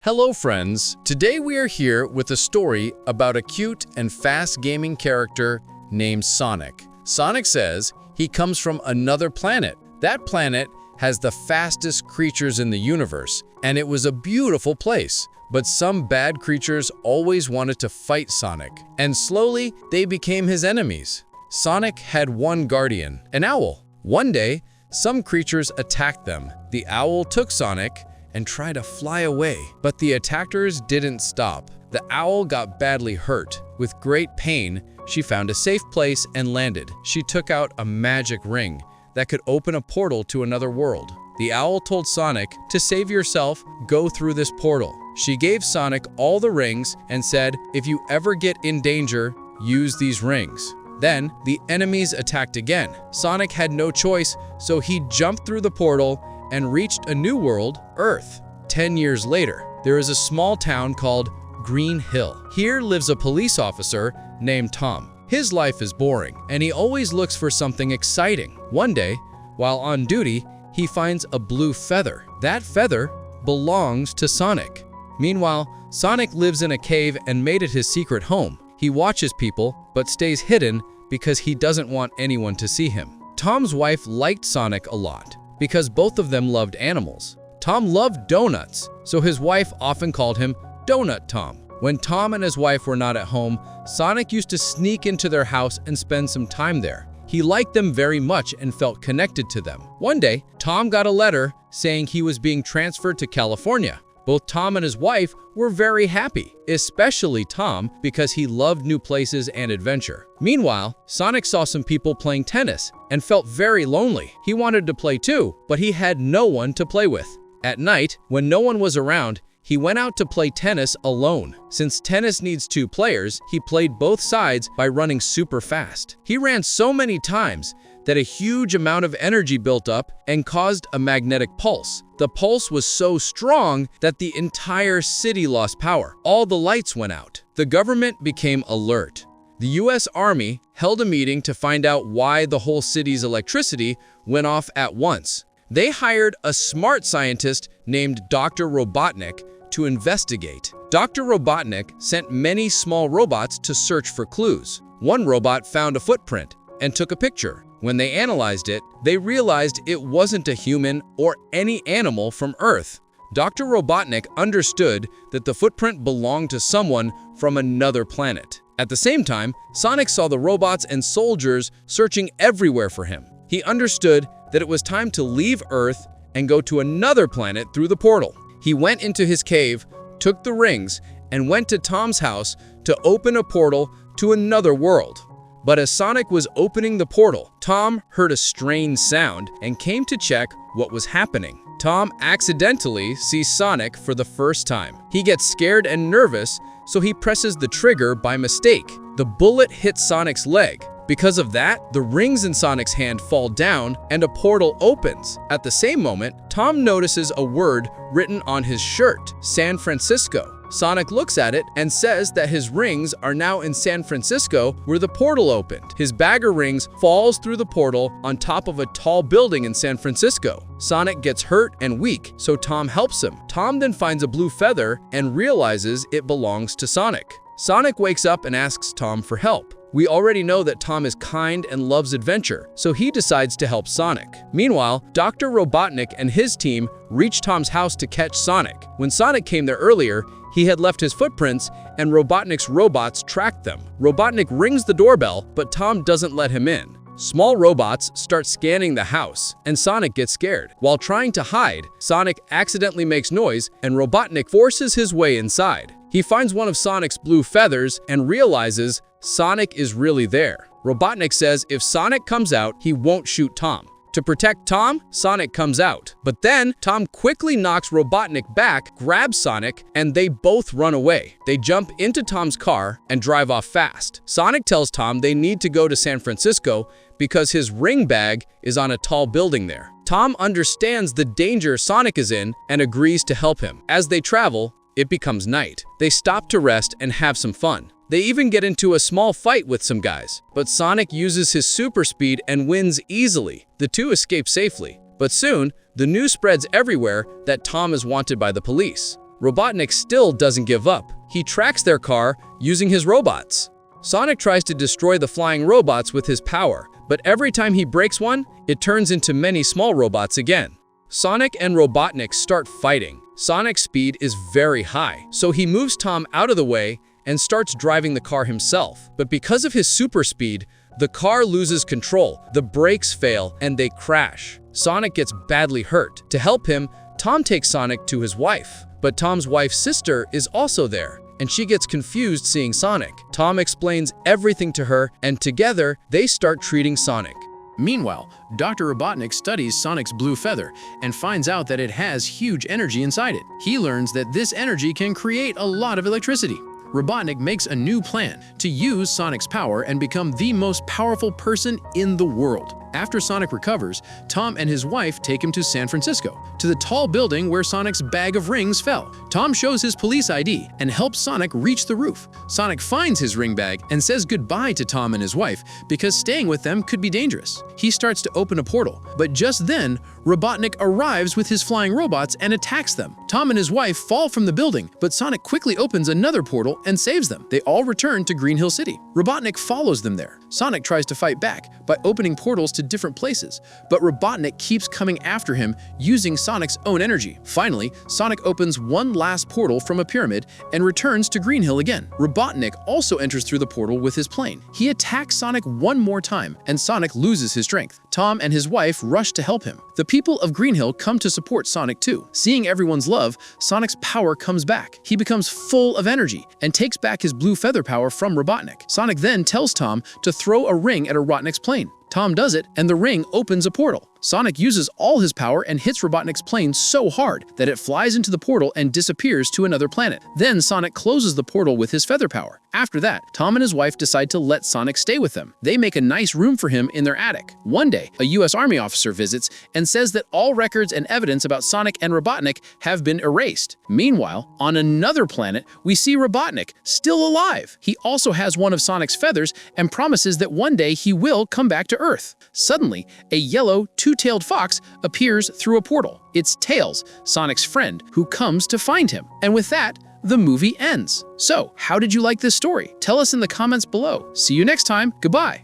Hello friends, today we are here with a story about a cute and fast gaming character named Sonic. Sonic says he comes from another planet. That planet has the fastest creatures in the universe, and it was a beautiful place. But some bad creatures always wanted to fight Sonic, and slowly they became his enemies. Sonic had one guardian, an owl. One day, some creatures attacked them. The owl took Sonic and tried to fly away, but the attackers didn't stop. The owl got badly hurt. With great pain, she found a safe place and landed. She took out a magic ring that could open a portal to another world. The owl told Sonic, "To save yourself, go through this portal." She gave Sonic all the rings and said, "If you ever get in danger, use these rings." Then, the enemies attacked again. Sonic had no choice, so he jumped through the portal and reached a new world, Earth. 10 years later, there is a small town called Green Hill. Here lives a police officer named Tom. His life is boring, and he always looks for something exciting. One day, while on duty, he finds a blue feather. That feather belongs to Sonic. Meanwhile, Sonic lives in a cave and made it his secret home. He watches people, but stays hidden because he doesn't want anyone to see him. Tom's wife liked Sonic a lot, because both of them loved animals. Tom loved donuts, so his wife often called him Donut Tom. When Tom and his wife were not at home, Sonic used to sneak into their house and spend some time there. He liked them very much and felt connected to them. One day, Tom got a letter saying he was being transferred to California. Both Tom and his wife were very happy, especially Tom because he loved new places and adventure. Meanwhile, Sonic saw some people playing tennis and felt very lonely. He wanted to play too, but he had no one to play with. At night, when no one was around, he went out to play tennis alone. Since tennis needs two players, he played both sides by running super fast. He ran so many times that a huge amount of energy built up and caused a magnetic pulse. The pulse was so strong that the entire city lost power. All the lights went out. The government became alert. The US Army held a meeting to find out why the whole city's electricity went off at once. They hired a smart scientist named Dr. Robotnik to investigate. Dr. Robotnik sent many small robots to search for clues. One robot found a footprint and took a picture. When they analyzed it, they realized it wasn't a human or any animal from Earth. Dr. Robotnik understood that the footprint belonged to someone from another planet. At the same time, Sonic saw the robots and soldiers searching everywhere for him. He understood that it was time to leave Earth and go to another planet through the portal. He went into his cave, took the rings, and went to Tom's house to open a portal to another world. But as Sonic was opening the portal, Tom heard a strange sound and came to check what was happening. Tom accidentally sees Sonic for the first time. He gets scared and nervous, so he presses the trigger by mistake. The bullet hits Sonic's leg. Because of that, the rings in Sonic's hand fall down and a portal opens. At the same moment, Tom notices a word written on his shirt, San Francisco. Sonic looks at it and says that his rings are now in San Francisco where the portal opened. His bag of rings falls through the portal on top of a tall building in San Francisco. Sonic gets hurt and weak, so Tom helps him. Tom then finds a blue feather and realizes it belongs to Sonic. Sonic wakes up and asks Tom for help. We already know that Tom is kind and loves adventure, so he decides to help Sonic. Meanwhile, Dr. Robotnik and his team reach Tom's house to catch Sonic. When Sonic came there earlier, he had left his footprints, and Robotnik's robots tracked them. Robotnik rings the doorbell, but Tom doesn't let him in. Small robots start scanning the house, and Sonic gets scared. While trying to hide, Sonic accidentally makes noise, and Robotnik forces his way inside. He finds one of Sonic's blue feathers and realizes Sonic is really there. Robotnik says if Sonic comes out, he won't shoot Tom. To protect Tom, Sonic comes out. But then, Tom quickly knocks Robotnik back, grabs Sonic, and they both run away. They jump into Tom's car and drive off fast. Sonic tells Tom they need to go to San Francisco because his ring bag is on a tall building there. Tom understands the danger Sonic is in and agrees to help him. As they travel, it becomes night. They stop to rest and have some fun. They even get into a small fight with some guys, but Sonic uses his super speed and wins easily. The two escape safely, but soon, the news spreads everywhere that Tom is wanted by the police. Robotnik still doesn't give up. He tracks their car using his robots. Sonic tries to destroy the flying robots with his power, but every time he breaks one, it turns into many small robots again. Sonic and Robotnik start fighting. Sonic's speed is very high, so he moves Tom out of the way and starts driving the car himself. But because of his super speed, the car loses control, the brakes fail, and they crash. Sonic gets badly hurt. To help him, Tom takes Sonic to his wife. But Tom's wife's sister is also there, and she gets confused seeing Sonic. Tom explains everything to her, and together, they start treating Sonic. Meanwhile, Dr. Robotnik studies Sonic's blue feather and finds out that it has huge energy inside it. He learns that this energy can create a lot of electricity. Robotnik makes a new plan to use Sonic's power and become the most powerful person in the world. After Sonic recovers, Tom and his wife take him to San Francisco, to the tall building where Sonic's bag of rings fell. Tom shows his police ID and helps Sonic reach the roof. Sonic finds his ring bag and says goodbye to Tom and his wife because staying with them could be dangerous. He starts to open a portal, but just then, Robotnik arrives with his flying robots and attacks them. Tom and his wife fall from the building, but Sonic quickly opens another portal and saves them. They all return to Green Hill City. Robotnik follows them there. Sonic tries to fight back by opening portals to different places, but Robotnik keeps coming after him using Sonic's own energy. Finally, Sonic opens one last portal from a pyramid and returns to Green Hill again. Robotnik also enters through the portal with his plane. He attacks Sonic one more time, and Sonic loses his strength. Tom and his wife rush to help him. The people of Green Hill come to support Sonic too. Seeing everyone's love, Sonic's power comes back. He becomes full of energy and takes back his blue feather power from Robotnik. Sonic then tells Tom to throw a ring at Robotnik's plane. Tom does it, and the ring opens a portal. Sonic uses all his power and hits Robotnik's plane so hard that it flies into the portal and disappears to another planet. Then Sonic closes the portal with his feather power. After that, Tom and his wife decide to let Sonic stay with them. They make a nice room for him in their attic. One day, a US Army officer visits and says that all records and evidence about Sonic and Robotnik have been erased. Meanwhile, on another planet, we see Robotnik, still alive. He also has one of Sonic's feathers and promises that one day he will come back to Earth. Suddenly, a yellow, two-tailed fox appears through a portal. It's Tails, Sonic's friend, who comes to find him. And with that, the movie ends. So, how did you like this story? Tell us in the comments below. See you next time. Goodbye.